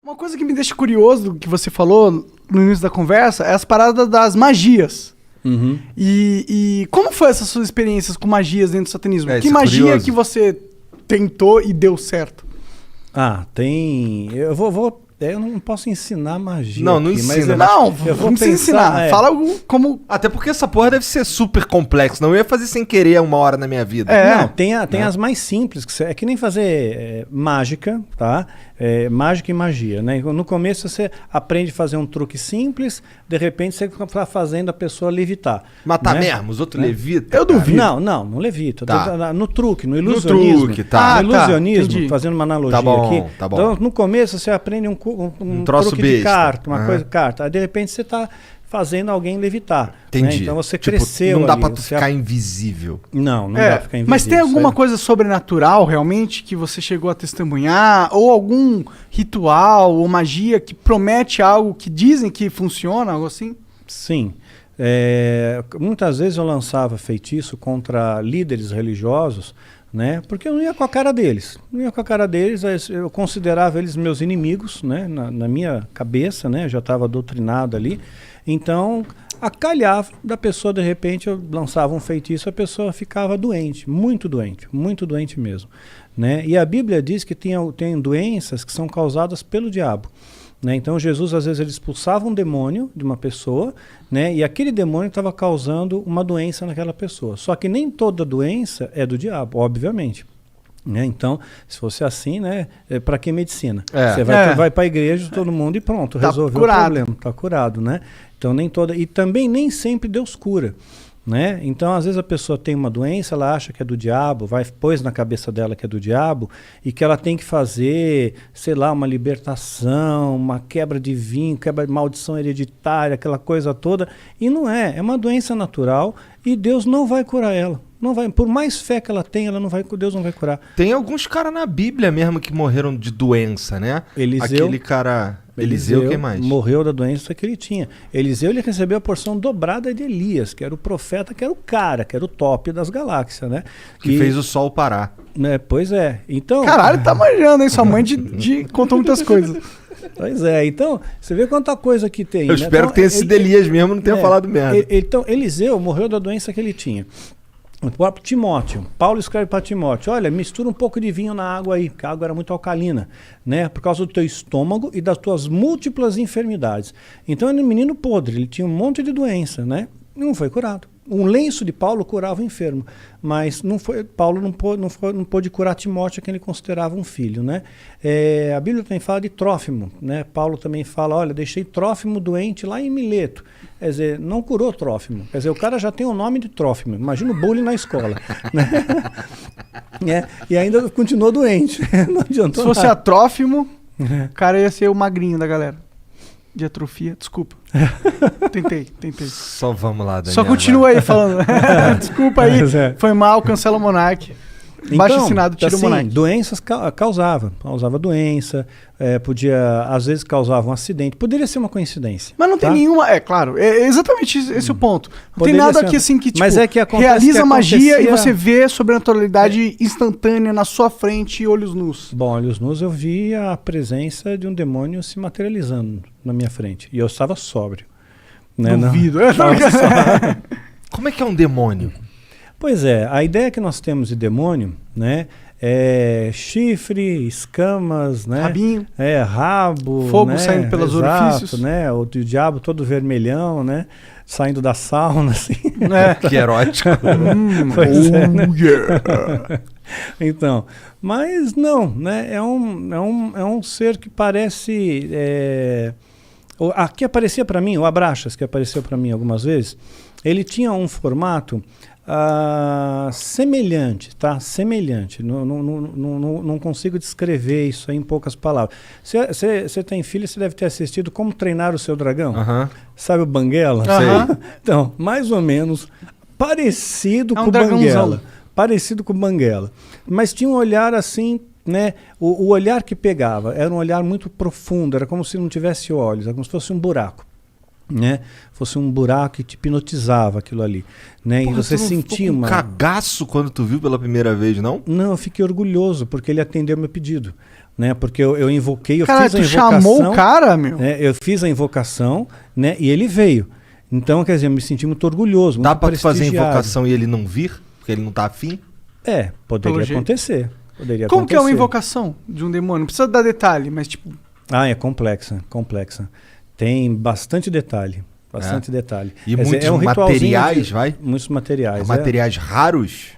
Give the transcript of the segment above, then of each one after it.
Uma coisa que me deixa curioso do que você falou no início da conversa é as paradas das magias. Uhum. E como foi essas suas experiências com magias dentro do satanismo? Que isso é magia curioso. que você tentou e deu certo? Tem. Eu não posso ensinar magia. Não, não aqui, mas ensina. Não, eu vou não precisa pensar, ensinar. é. Fala algo como... Até porque essa porra deve ser super complexa. Não eu ia fazer sem querer uma hora na minha vida. Não, tem as mais simples, é que nem fazer mágica, tá? Mágica e magia, né? No começo você aprende a fazer um truque simples, de repente você está fazendo a pessoa levitar. Matar né? mesmo, os outros levitam. Eu duvido. Não levita. Tá. No truque, no ilusionismo. truque, tá. No ilusionismo, entendi. fazendo uma analogia Tá bom, aqui. tá bom. Então, no começo você aprende um troço truque de besta. carta, uma Aham. coisa de carta. Aí de repente você está fazendo alguém levitar. Né? Entendi. Então você Tipo, cresceu. não dá ali, pra tu você ficar invisível. Não dá pra ficar invisível. Mas tem alguma isso aí- coisa sobrenatural realmente que você chegou a testemunhar? Ou algum ritual ou magia que promete algo que dizem que funciona, algo assim? Sim. Muitas vezes eu lançava feitiço contra líderes religiosos, né? Porque eu não ia com a cara deles. Não ia com a cara deles, eu considerava eles meus inimigos, né? Na minha cabeça, né? Eu já estava doutrinado ali. Então, acalhava da pessoa, de repente, eu lançava um feitiço, a pessoa ficava doente muito doente mesmo. Né? E a Bíblia diz que tem doenças que são causadas pelo diabo. Né? Então Jesus às vezes ele expulsava um demônio de uma pessoa, né? E aquele demônio estava causando uma doença naquela pessoa. Só que nem toda doença é do diabo, obviamente. Né? Então, se fosse assim, né? Para que medicina? Você vai para a igreja, todo mundo e pronto, Tá resolveu curado. o problema, está curado. Né? Então nem toda. E também nem sempre Deus cura. Né? Então, às vezes a pessoa tem uma doença, ela acha que é do diabo, pôs na cabeça dela que é do diabo e que ela tem que fazer, sei lá, uma libertação, uma quebra de vinho, quebra de maldição hereditária, aquela coisa toda. E não é uma doença natural e Deus não vai curar ela. Não vai, por mais fé que ela tenha, Deus não vai curar. Tem alguns caras na Bíblia mesmo que morreram de doença, né? Eliseu. Aquele cara... Eliseu, quem mais? Morreu da doença que ele tinha. Eliseu ele recebeu a porção dobrada de Elias, que era o profeta, que era o cara, que era o top das galáxias, né? Que fez o sol parar. Né, pois é. Então, Caralho, tá manjando, hein? Sua mãe contou muitas coisas. pois é. Então, você vê quanta coisa que tem. Eu espero que tenha sido Elias mesmo, não tenha falado merda. Então, Eliseu morreu da doença que ele tinha. O próprio Timóteo, Paulo escreve para Timóteo, olha, mistura um pouco de vinho na água aí, porque a água era muito alcalina, né? Por causa do teu estômago e das tuas múltiplas enfermidades. Então ele era um menino podre, ele tinha um monte de doença, né? E não foi curado. Um lenço de Paulo curava o enfermo, mas Paulo não pôde curar Timóteo, que ele considerava um filho, né? A Bíblia também fala de Trófimo, né? Paulo também fala, olha, deixei Trófimo doente lá em Mileto. Quer dizer, não curou Trófimo. Quer dizer, o cara já tem o nome de Trófimo. Imagina o bullying na escola. Né? E ainda continuou doente. Não adiantou Se fosse nada. atrófimo, o cara ia ser o magrinho da galera. De atrofia, desculpa. Tentei. Só vamos lá, Daniel. Só continua aí falando. Desculpa aí, Mas é. foi mal, cancela o Monark. Baixo assinado, tira o Monark. Doenças causava doença, podia, às vezes causava um acidente, poderia ser uma coincidência. Mas não tem tá? nenhuma, claro, é exatamente esse o ponto. Não Poderia tem nada ser aqui uma- assim que, tipo, Mas é que acontece realiza que magia e acontecia- você vê sobrenaturalidade instantânea na sua frente, olhos nus. Bom, olhos nus eu vi a presença de um demônio se materializando na minha frente, e eu estava sóbrio. Né? Duvido. Estava sóbrio. Como é que é um demônio? Pois é, a ideia que nós temos de demônio, né, é chifre, escamas, né, Rabinho. rabo, Fogo né, saindo pelos exato, orifícios. né, o diabo todo vermelhão, né, saindo da sauna, assim. Que erótico. Pois é, né? Yeah. Então, mas não, né, é um ser que parece... que aparecia para mim, o Abraxas, que apareceu para mim algumas vezes, ele tinha um formato semelhante, tá? Semelhante. Não consigo descrever isso aí em poucas palavras. Você tem filho, você deve ter assistido Como Treinar o Seu Dragão. Aham. Sabe o Banguela? Aham. Então, mais ou menos parecido É um com o dragãozão. Banguela. Parecido com o Banguela. Mas tinha um olhar assim, né? O olhar que pegava era um olhar muito profundo, era como se não tivesse olhos, era como se fosse um buraco. Né? Fosse um buraco que te hipnotizava aquilo ali, né? Porra, e você tu não sentia ficou com uma... cagaço quando tu viu pela primeira vez, não? Não, eu fiquei orgulhoso porque ele atendeu meu pedido. né? Porque eu invoquei, eu Cara, fiz a tu invocação. chamou o cara, meu? Eu fiz a invocação, né? E ele veio. Então, quer dizer, eu me senti muito orgulhoso, Dá muito pra tu fazer prestigiado. invocação e ele não vir? Porque ele não tá afim? Poderia Pelo jeito. acontecer. Poderia Como que é uma acontecer. invocação de um demônio? Não precisa dar detalhe, mas tipo... É complexa. Tem bastante detalhe. Bastante detalhe. E Quer dizer, muitos ritualzinho materiais, vai? Muitos materiais. Materiais raros?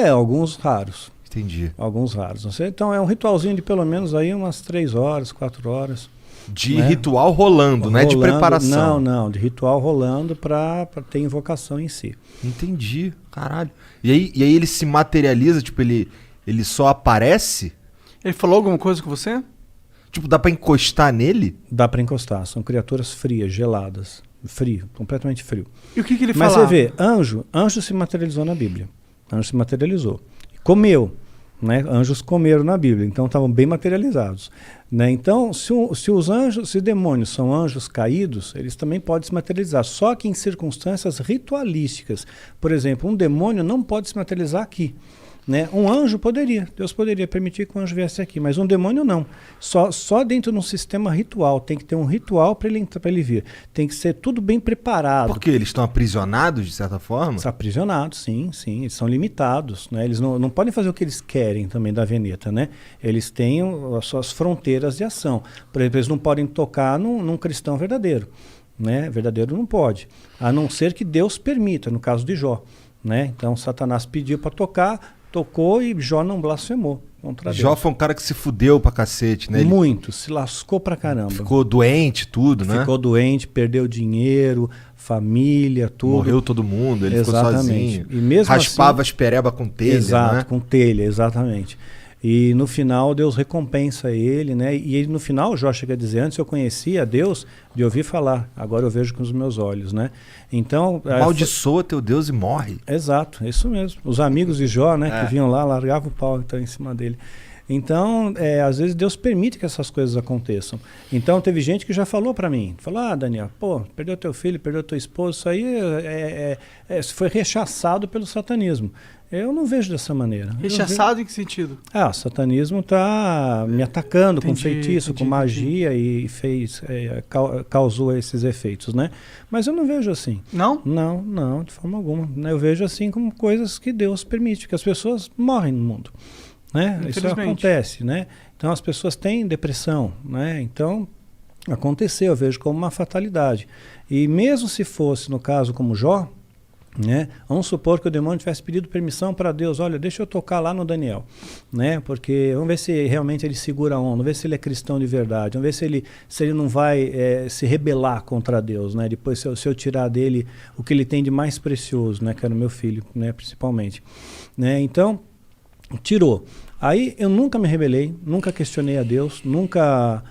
Alguns raros. Entendi. Alguns raros. Então é um ritualzinho de pelo menos aí umas 3 horas, 4 horas. De né? ritual rolando, não é de preparação. Não, de ritual rolando para ter invocação em si. Entendi, caralho. E aí ele se materializa, tipo, ele só aparece? Ele falou alguma coisa com você? Tipo, dá pra encostar nele? Dá para encostar, são criaturas frias, geladas. Frio, completamente frio. E o que ele Mas falava? você vê, anjo se materializou na Bíblia. Anjo se materializou. Comeu. Né? Anjos comeram na Bíblia, então estavam bem materializados. Né? Então, se os demônios são anjos caídos, eles também podem se materializar, só que em circunstâncias ritualísticas. Por exemplo, um demônio não pode se materializar aqui. Né? Um anjo poderia, Deus poderia permitir que um anjo viesse aqui, mas um demônio não. Só dentro de um sistema ritual, tem que ter um ritual para ele vir. Tem que ser tudo bem preparado. Porque eles estão aprisionados, de certa forma? Estão aprisionados, sim, eles são limitados. Né? Eles não podem fazer o que eles querem também da Veneta. Né? Eles têm as suas fronteiras de ação. Por exemplo, eles não podem tocar num cristão verdadeiro. Né? Verdadeiro não pode, a não ser que Deus permita, no caso de Jó. Né? Então Satanás pediu para tocar, tocou e Jó não blasfemou contra Deus. Jó foi um cara que se fudeu pra cacete, né? Muito, se lascou pra caramba. Ficou doente, tudo, né? Ficou doente, perdeu dinheiro, família, tudo. Morreu todo mundo, ele ficou sozinho. E mesmo raspava assim, as pereba com telha, exato, né? com telha, exatamente. E no final Deus recompensa ele, né? E ele, no final, Jó chega a dizer, antes eu conhecia Deus de ouvir falar, agora eu vejo com os meus olhos, né? Então... Amaldiçoa teu Deus e morre. Exato, é isso mesmo. Os amigos de Jó, né, que vinham lá, largavam o pau que estava em cima dele. Então, às vezes Deus permite que essas coisas aconteçam. Então, teve gente que já falou para mim, falou, Daniel, perdeu teu filho, perdeu tua esposa, isso aí foi rechaçado pelo satanismo. Eu não vejo dessa maneira. Rechaçado em que sentido? O satanismo está me atacando com Entendi, feitiço, com magia e causou esses efeitos, né? Mas eu não vejo assim. Não? Não, de forma alguma. Eu vejo assim como coisas que Deus permite, que as pessoas morrem no mundo. Né? Isso acontece, né? Então as pessoas têm depressão, né? Então aconteceu, eu vejo como uma fatalidade. E mesmo se fosse no caso como Jó, né? Vamos supor que o demônio tivesse pedido permissão para Deus, olha, deixa eu tocar lá no Daniel, né? Porque vamos ver se realmente ele segura a onda, vamos ver se ele é cristão de verdade, vamos ver se ele não vai se rebelar contra Deus, né? Depois se eu tirar dele o que ele tem de mais precioso, né? Que era o meu filho, né? Principalmente, né? Então tirou. Aí eu nunca me rebelei, nunca questionei a Deus, nunca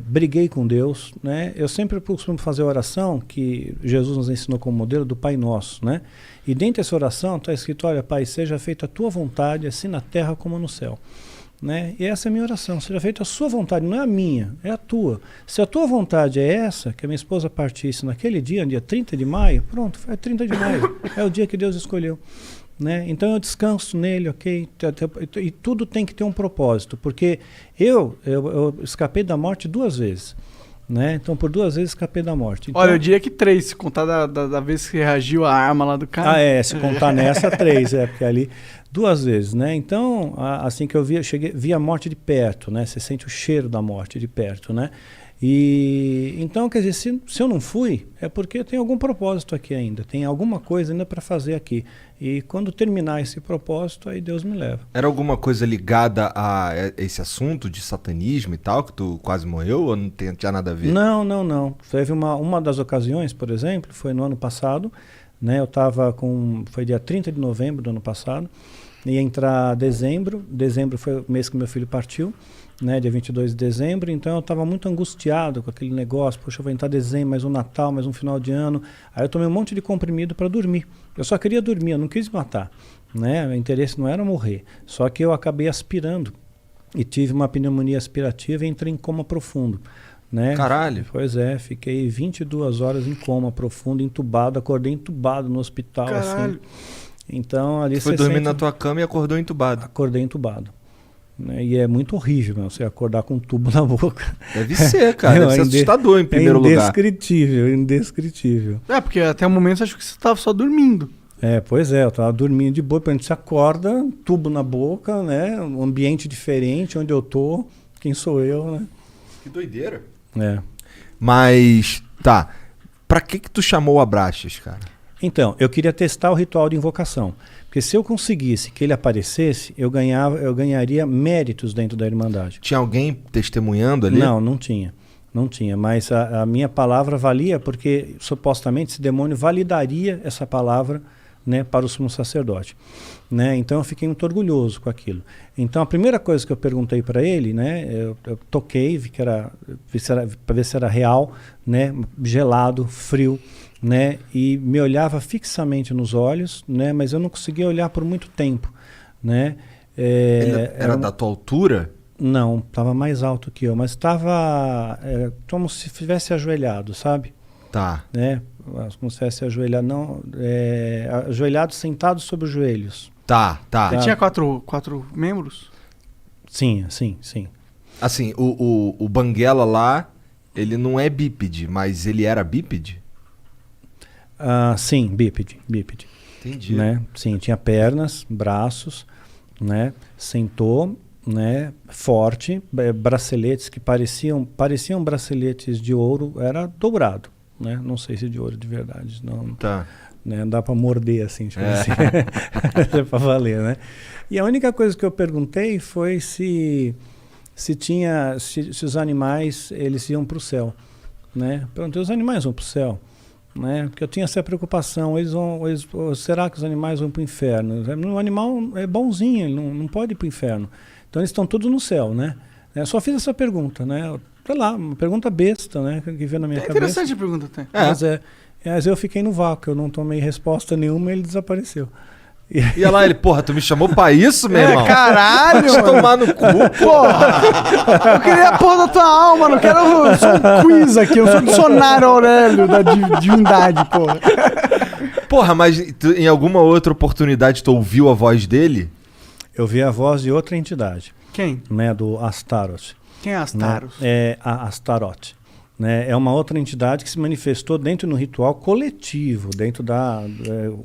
briguei com Deus, né? Eu sempre costumo fazer a oração que Jesus nos ensinou como modelo do Pai Nosso, né? E dentro dessa oração está escrito, olha, Pai, seja feita a tua vontade, assim na terra como no céu. Né? E essa é a minha oração, seja feita a sua vontade, não é a minha, é a tua. Se a tua vontade é essa, que a minha esposa partisse naquele dia 30 de maio, pronto, é 30 de maio, é o dia que Deus escolheu. Né? Então eu descanso nele, ok? E tudo tem que ter um propósito, porque eu escapei da morte 2 vezes. Né? Então por 2 vezes escapei da morte. Então, olha, eu diria que 3, se contar da vez que reagiu a arma lá do cara. Se contar nessa 3, porque ali 2 vezes, né? Então, assim que eu vi a morte de perto, né? Você sente o cheiro da morte de perto, né? E então, quer dizer, se eu não fui, é porque tem algum propósito aqui ainda, tem alguma coisa ainda para fazer aqui. E quando terminar esse propósito, aí Deus me leva. Era alguma coisa ligada a esse assunto de satanismo e tal, que tu quase morreu, ou não tinha nada a ver? Não. Teve uma das ocasiões, por exemplo, foi no ano passado, né? Foi dia 30 de novembro do ano passado, ia entrar dezembro foi o mês que meu filho partiu, né, dia 22 de dezembro, então eu estava muito angustiado com aquele negócio, poxa, vai entrar dezembro, mais um Natal, mais um final de ano, aí eu tomei um monte de comprimido para dormir, eu só queria dormir, eu não quis matar, né, o interesse não era morrer, só que eu acabei aspirando e tive uma pneumonia aspirativa e entrei em coma profundo, né. Caralho! Pois é, fiquei 22 horas em coma profundo, entubado, acordei entubado no hospital. Caralho! Assim. Então ali tu foi dormir na tua cama e acordou entubado. Acordei entubado. né? E é muito horrível, né? Você acordar com um tubo na boca. Deve ser, cara. Deve ser assustador em primeiro lugar. Indescritível, indescritível. Porque até o momento eu acho que você tava só dormindo. Pois é, eu tava dormindo de boa, quando você acorda, tubo na boca, né? Um ambiente diferente, onde eu tô, quem sou eu, né? Que doideira. É. Mas, tá. Pra que tu chamou o Abraxas, cara? Então, eu queria testar o ritual de invocação. Porque se eu conseguisse que ele aparecesse, eu ganharia méritos dentro da Irmandade. Tinha alguém testemunhando ali? Não, não tinha. Não tinha, mas a minha palavra valia porque, supostamente, esse demônio validaria essa palavra, né, para o sumo sacerdote. Né? Então eu fiquei muito orgulhoso com aquilo. Então a primeira coisa que eu perguntei para ele, né, eu toquei, vi para ver se era real, né, gelado, frio, né, e me olhava fixamente nos olhos, né, mas eu não conseguia olhar por muito tempo, né. Ele era da tua altura? Não, estava mais alto que eu, mas estava como se estivesse ajoelhado, sabe? Tá. Né? Como se estivesse ajoelhado, não, ajoelhado, sentado sobre os joelhos. Tá. Ele tinha quatro membros? Sim, sim, sim. Assim, o Banguela lá, ele não é bípede, mas ele era bípede? Sim, bípede. Entendi. Né? Sim, tinha pernas, braços, né? Sentou, né? Forte, braceletes que pareciam braceletes de ouro, era dourado, né? Não sei se de ouro de verdade, não. Tá. Né? Dá para morder assim, tipo assim. É para valer, né? E a única coisa que eu perguntei foi se os animais eles iam para o céu, né? Perguntei, os animais vão para o céu, né? Porque eu tinha essa preocupação, será que os animais vão para o inferno? O animal é bonzinho, ele não pode ir para o inferno. Então eles estão todos no céu, né? Eu só fiz essa pergunta, né? Sei lá, uma pergunta besta, né? Que veio na minha cabeça. Interessante a pergunta até. Mas eu fiquei no vácuo, eu não tomei resposta nenhuma e ele desapareceu. E olha lá, ele, porra, tu me chamou pra isso, meu irmão? Caralho! Deixa eu tomar no cu, porra! Eu queria a porra da tua alma, não quero só um quiz aqui, eu sou o dicionário Aurélio da divindade, porra. Porra, mas em alguma outra oportunidade tu ouviu a voz dele? Eu vi a voz de outra entidade. Quem? Né, do Astaroth. Quem é Astaroth? Né? É a Astaroth. Né? É uma outra entidade que se manifestou dentro do ritual coletivo, dentro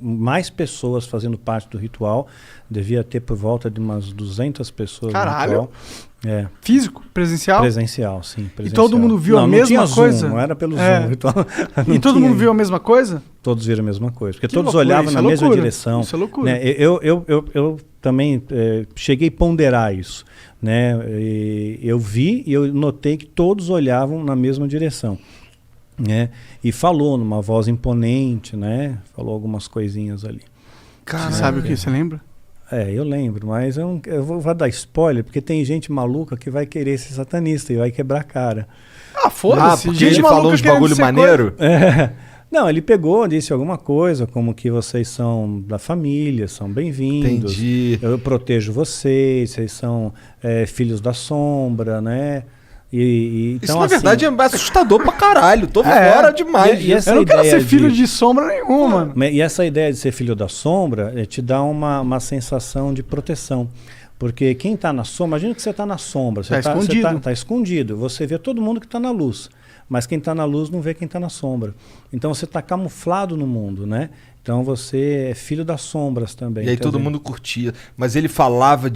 mais pessoas fazendo parte do ritual. Devia ter por volta de umas 200 pessoas. Caralho! No ritual. Físico? Presencial? Presencial, sim. Presencial. E todo mundo viu a mesma coisa? Zoom, não era pelo Zoom. Ritual. E todo mundo viu a mesma coisa? Todos viram a mesma coisa. Porque que todos loucura, olhavam na mesma direção. Isso é loucura. Né? Eu também cheguei a ponderar isso. Né? Eu vi e eu notei que todos olhavam na mesma direção. Né? E falou numa voz imponente, né? Falou algumas coisinhas ali. Você sabe o que? Você lembra? Eu lembro, mas eu vou dar spoiler, porque tem gente maluca que vai querer ser satanista e vai quebrar a cara. Foda-se. Porque ele falou uns bagulho maneiro? Não, ele pegou, disse alguma coisa, como que vocês são da família, são bem-vindos. Entendi. Eu protejo vocês são filhos da sombra, né? Então, isso, na verdade, é assustador pra caralho. Tô fora demais. Eu não quero ser filho de sombra nenhuma, mano. E essa ideia de ser filho da sombra te dá uma sensação de proteção. Porque quem está na sombra, imagina que você está na sombra. Você está escondido. Você vê todo mundo que está na luz. Mas quem está na luz não vê quem está na sombra. Então você está camuflado no mundo, né? Então você é filho das sombras também. E aí todo mundo curtia. Mas ele falava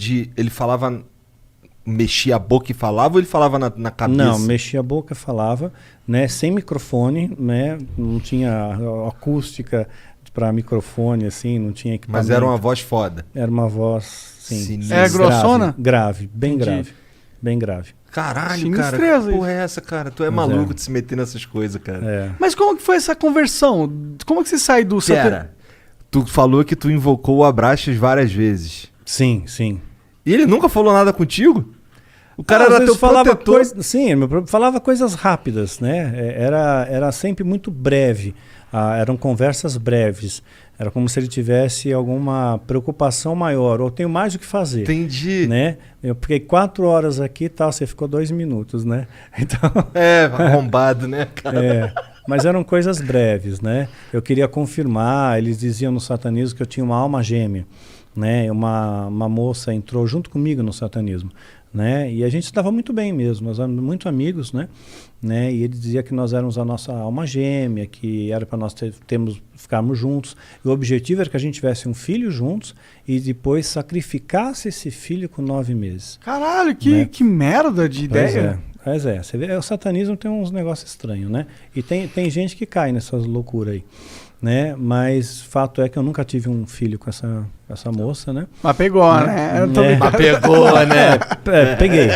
mexia a boca e falava ou ele falava na cabeça? Não, mexia a boca e falava, né? Sem microfone, né? Não tinha acústica para microfone, assim, não tinha equipamento. Mas era uma voz foda. Era uma voz, sim. É grossona? Grave, bem grave. Bem grave. Caralho, cara, que porra é essa, cara? Tu é maluco de se meter nessas coisas, cara. Mas como que foi essa conversão? Como que você sai do... Tu falou que tu invocou o Abraxas várias vezes. Sim, sim. E ele nunca falou nada contigo? O cara era teu protetor. Falava coisas rápidas, né? Era sempre muito breve. Eram conversas breves. Era como se ele tivesse alguma preocupação maior. Ou tenho mais o que fazer. Entendi. Né? Eu fiquei 4 horas aqui e tal, você ficou 2 minutos, né? Então, arrombado, né, cara? Mas eram coisas breves, né? Eu queria confirmar, eles diziam no satanismo que eu tinha uma alma gêmea. né? Uma moça entrou junto comigo no satanismo, né? E a gente se dava muito bem mesmo, nós éramos muito amigos, né? E ele dizia que nós éramos a nossa alma gêmea, que era para nós ficarmos juntos. E o objetivo era que a gente tivesse um filho juntos e depois sacrificasse esse filho com 9 meses. Caralho, Né? que merda de ideia. Pois é, você vê, o satanismo tem uns negócios estranhos, né? E tem gente que cai nessas loucuras aí, né? Mas fato é que eu nunca tive um filho com essa moça, né? Mas pegou, né? Eu tô Mas brincando. pegou, né? Peguei.